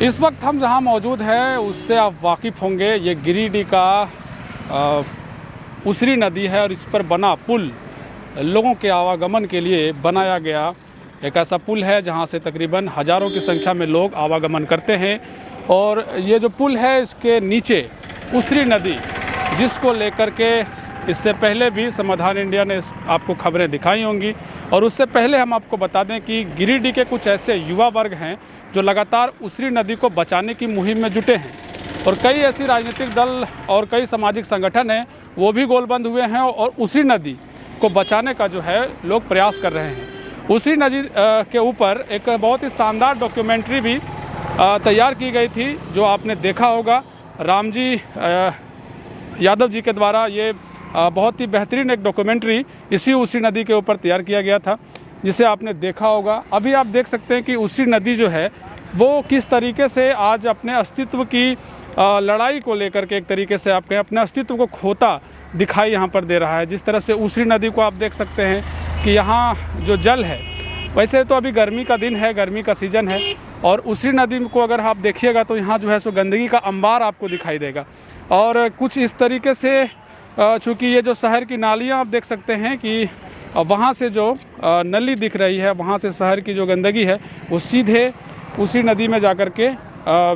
इस वक्त हम जहां मौजूद हैं उससे आप वाकिफ़ होंगे। ये गिरिडीह का उसरी नदी है और इस पर बना पुल लोगों के आवागमन के लिए बनाया गया एक ऐसा पुल है जहां से तकरीबन हज़ारों की संख्या में लोग आवागमन करते हैं। और ये जो पुल है इसके नीचे उसरी नदी, जिसको लेकर के इससे पहले भी समाधान इंडिया ने आपको खबरें दिखाई होंगी। और उससे पहले हम आपको बता दें कि गिरिडीह के कुछ ऐसे युवा वर्ग हैं जो लगातार उसरी नदी को बचाने की मुहिम में जुटे हैं। और कई ऐसी राजनीतिक दल और कई सामाजिक संगठन हैं, वो भी गोलबंद हुए हैं और उसरी नदी को बचाने का जो है लोग प्रयास कर रहे हैं। उसरी नदी के ऊपर एक बहुत ही शानदार डॉक्यूमेंट्री भी तैयार की गई थी, जो आपने देखा होगा। रामजी यादव जी के द्वारा ये बहुत ही बेहतरीन एक डॉक्यूमेंट्री इसी उसरी नदी के ऊपर तैयार किया गया था, जिसे आपने देखा होगा। अभी आप देख सकते हैं कि उसरी नदी जो है वो किस तरीके से आज अपने अस्तित्व की लड़ाई को लेकर के एक तरीके से आपके अपने अस्तित्व को खोता दिखाई यहाँ पर दे रहा है। जिस तरह से उसरी नदी को आप देख सकते हैं कि यहाँ जो जल है, वैसे तो अभी गर्मी का दिन है, गर्मी का सीज़न है, और उसरी नदी को अगर आप देखिएगा तो यहाँ जो है सो गंदगी का अंबार आपको दिखाई देगा। और कुछ इस तरीके से चूँकि ये जो शहर की नालियाँ आप देख सकते हैं कि वहाँ से जो नली दिख रही है, वहाँ से शहर की जो गंदगी है वो सीधे उसी नदी में जा कर के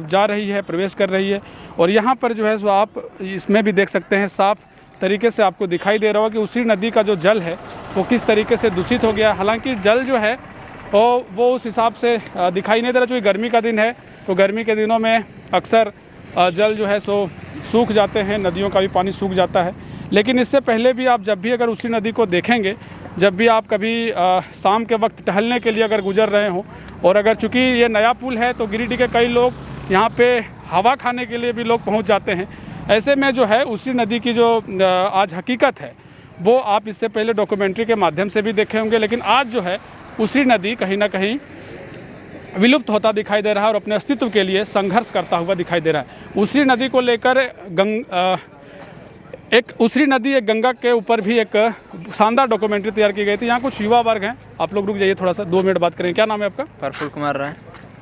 जा रही है, प्रवेश कर रही है। और यहाँ पर जो है सो आप इसमें भी देख सकते हैं, साफ़ तरीके से आपको दिखाई दे रहा हो कि उसी नदी का जो जल है वो किस तरीके से दूषित हो गया। हालांकि जल जो है वो उस हिसाब से दिखाई नहीं दे रहा, क्योंकि गर्मी का दिन है, तो गर्मी के दिनों में अक्सर जल जो है सो सूख जाते हैं, नदियों का भी पानी सूख जाता है। लेकिन इससे पहले भी आप जब भी अगर उसी नदी को देखेंगे, जब भी आप कभी शाम के वक्त टहलने के लिए अगर गुजर रहे हों, और अगर चूँकि ये नया पुल है तो गिरिडीह के कई लोग यहाँ पे हवा खाने के लिए भी लोग पहुँच जाते हैं। ऐसे में जो है उसी नदी की जो आज हकीकत है वो आप इससे पहले डॉक्यूमेंट्री के माध्यम से भी देखे होंगे। लेकिन आज जो है उसी नदी कहीं ना कहीं विलुप्त होता दिखाई दे रहा है और अपने अस्तित्व के लिए संघर्ष करता हुआ दिखाई दे रहा है। उसी नदी को लेकर एक उसरी नदी एक गंगा के ऊपर भी एक शानदार डॉक्यूमेंट्री तैयार की गई थी। यहाँ कुछ युवा वर्ग हैं, आप लोग रुक जाइए थोड़ा सा, 2 मिनट बात करें। क्या नाम है आपका? प्रफुल्ल कुमार राय।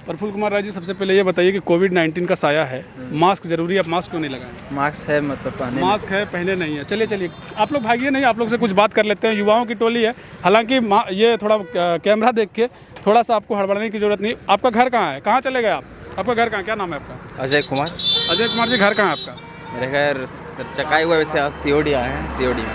प्रफुल्ल कुमार राय जी, सबसे पहले ये बताइए कि कोविड-19 का साया है, मास्क जरूरी है, आप मास्क क्यों नहीं लगाएं? मास्क है, मतलब पहने मास्क है, पहले नहीं है। चलिए आप लोग भागिए नहीं, आप लोग से कुछ बात कर लेते हैं। युवाओं की टोली है, हालांकि ये थोड़ा कैमरा देख के थोड़ा सा आपको हड़बड़ाने की जरूरत नहीं। आपका घर कहाँ है, कहाँ चले गए आप? आपका घर कहाँ, क्या नाम है आपका? अजय कुमार। अजय कुमार जी, घर कहाँ है आपका? मेरे घर सर चकाई हुआ, वैसे आज सीओडी आए हैं,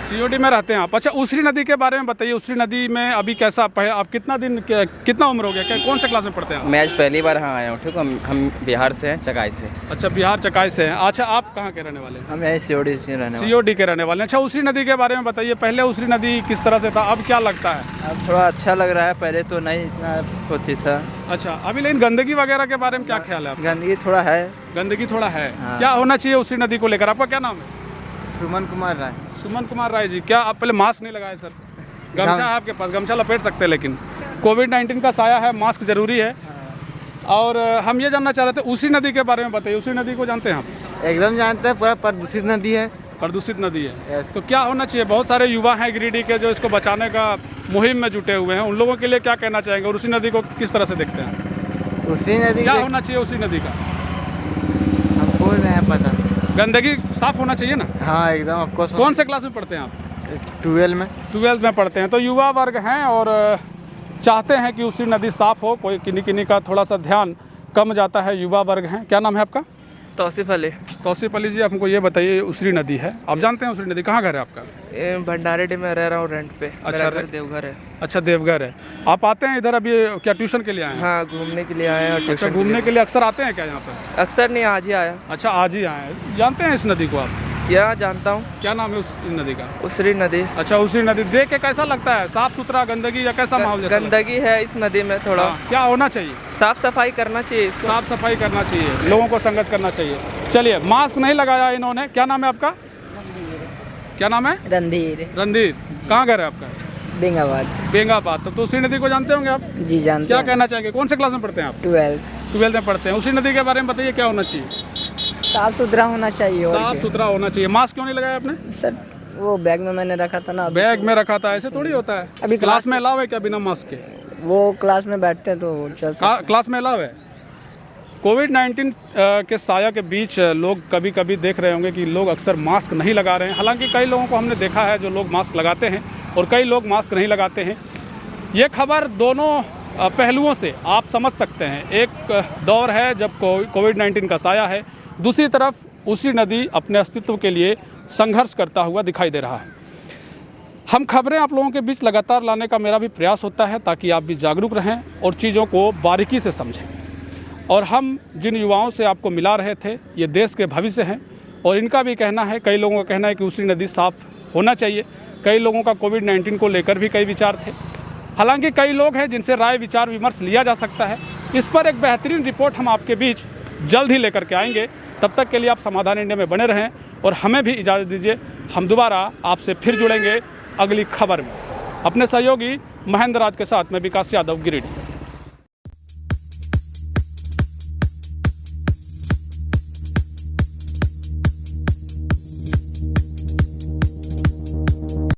सीओडी में रहते हैं आप। अच्छा, उसरी नदी के बारे में बताइए। उसरी नदी में अभी कैसा आप कितना उम्र हो गया, कौन सा क्लास में पढ़ते हैं आप? मैं आज पहली बार यहाँ आया हूँ। ठीक है, हम बिहार से हैं, चकाई से। अच्छा, बिहार चकाई से हैं। अच्छा, आप कहाँ के रहने वाले हैं? हम यहीं सीओडी के रहने वाले। सीओडी के रहने वाले हैं। अच्छा, उसरी नदी के बारे में बताइए, पहले उसरी नदी किस तरह से था, अब क्या लगता है? अब थोड़ा अच्छा लग रहा है, पहले तो नहीं इतना होती था। अच्छा, अभी लेकिन गंदगी वगैरह के बारे में क्या ख्याल है आपका? गंदगी थोड़ा है। गंदगी थोड़ा है। हाँ। क्या होना चाहिए उसरी नदी को लेकर? आपका क्या नाम है? सुमन कुमार राय। सुमन कुमार राय जी, क्या आप पहले मास्क नहीं लगाए सर? गमछा है आपके पास, गमछा लपेट सकते हैं, लेकिन कोविड-19 का साया है, मास्क जरूरी है। और हम ये जानना चाह रहे थे, उसी नदी के बारे में बताइए। उसी नदी को जानते हैं आप? एकदम जानते हैं, पूरा प्रदूषित नदी है। प्रदूषित नदी है, तो क्या होना चाहिए? बहुत सारे युवा हैं गिरिडीह के जो इसको बचाने का मुहिम में जुटे हुए हैं, उन लोगों के लिए क्या कहना चाहेंगे और उसी नदी को किस तरह से देखते हैं? उसी नदी क्या होना चाहिए उसी नदी का? हमको नहीं पता। गंदगी साफ होना चाहिए ना? हाँ एकदम, आपको। कौन से क्लास में पढ़ते हैं आप? 12 में पढ़ते हैं। तो युवा वर्ग हैं और चाहते हैं कि उसी नदी साफ़ हो। कोई किन्हीं का थोड़ा सा ध्यान कम जाता है, युवा वर्ग हैं। क्या नाम है आपका? तौसीफ अली। तौसीफ अली जी, हमको ये बताइए, उसरी नदी है, आप जानते हैं उसरी नदी? कहाँ घर है आपका? भंडारेडी में रह रहा हूँ, रेंट पे। अच्छा, घर देवघर है। अच्छा, देवघर है। आप आते हैं इधर अभी क्या ट्यूशन के लिए आए हैं? हाँ, घूमने के लिए आए हैं। अच्छा, घूमने के लिए अक्सर आते हैं क्या यहाँ पर? अक्सर नहीं, आज ही आया। अच्छा, आज ही आए हैं। जानते हैं इस नदी को आप? यहाँ जानता हूँ। क्या नाम है उस नदी का? उसरी नदी। अच्छा, उसरी नदी देख के कैसा लगता है? साफ सुथरा, गंदगी या कैसा माहौल? गंदगी है इस नदी में थोड़ा। क्या होना चाहिए? साफ सफाई करना चाहिए। साफ सफाई करना चाहिए, लोगों को संघर्ष करना चाहिए। चलिए, मास्क नहीं लगाया इन्होंने। क्या नाम है आपका? क्या नाम है? रणधीर। कहाँ घर है आपका? बेंगाबाद। तो उसी नदी को जानते होंगे आप? जी जानते क्या हैं। कहना चाहेंगे? कौन से क्लास में पढ़ते हैं आप? 12th में पढ़ते हैं। उसी नदी के बारे में बताइए, क्या होना चाहिए? साफ सुथरा होना चाहिए। और साफ सुथरा होना चाहिए। मास्क क्यों नहीं लगाया आपने? सर, वो बैग में मैंने रखा था ना। बैग में रखा था, ऐसे थोड़ी होता है। अभी क्लास में अलाउ है क्या बिना मास्क के? वो क्लास में बैठते हैं तो चल सकते। क्लास में अलाउ है? कोविड-19 के साया के बीच लोग कभी कभी देख रहे होंगे कि लोग अक्सर मास्क नहीं लगा रहे हैं। हालांकि कई लोगों को हमने देखा है जो लोग मास्क लगाते हैं और कई लोग मास्क नहीं लगाते हैं। ये खबर दोनों पहलुओं से आप समझ सकते हैं। एक दौर है जब कोविड-19 का साया है, दूसरी तरफ उसी नदी अपने अस्तित्व के लिए संघर्ष करता हुआ दिखाई दे रहा है। हम खबरें आप लोगों के बीच लगातार लाने का मेरा भी प्रयास होता है ताकि आप भी जागरूक रहें और चीज़ों को बारीकी से समझें। और हम जिन युवाओं से आपको मिला रहे थे ये देश के भविष्य हैं और इनका भी कहना है, कई लोगों का कहना है कि उसी नदी साफ़ होना चाहिए। कई लोगों का कोविड-19 को लेकर भी कई विचार थे। हालांकि कई लोग हैं जिनसे राय विचार विमर्श लिया जा सकता है। इस पर एक बेहतरीन रिपोर्ट हम आपके बीच जल्द ही लेकर के आएंगे। तब तक के लिए आप समाधान इंडिया में बने रहें और हमें भी इजाज़त दीजिए। हम दोबारा आपसे फिर जुड़ेंगे अगली खबर में। अपने सहयोगी महेंद्र राज के साथ मैं विकास यादव, गिरिडीह।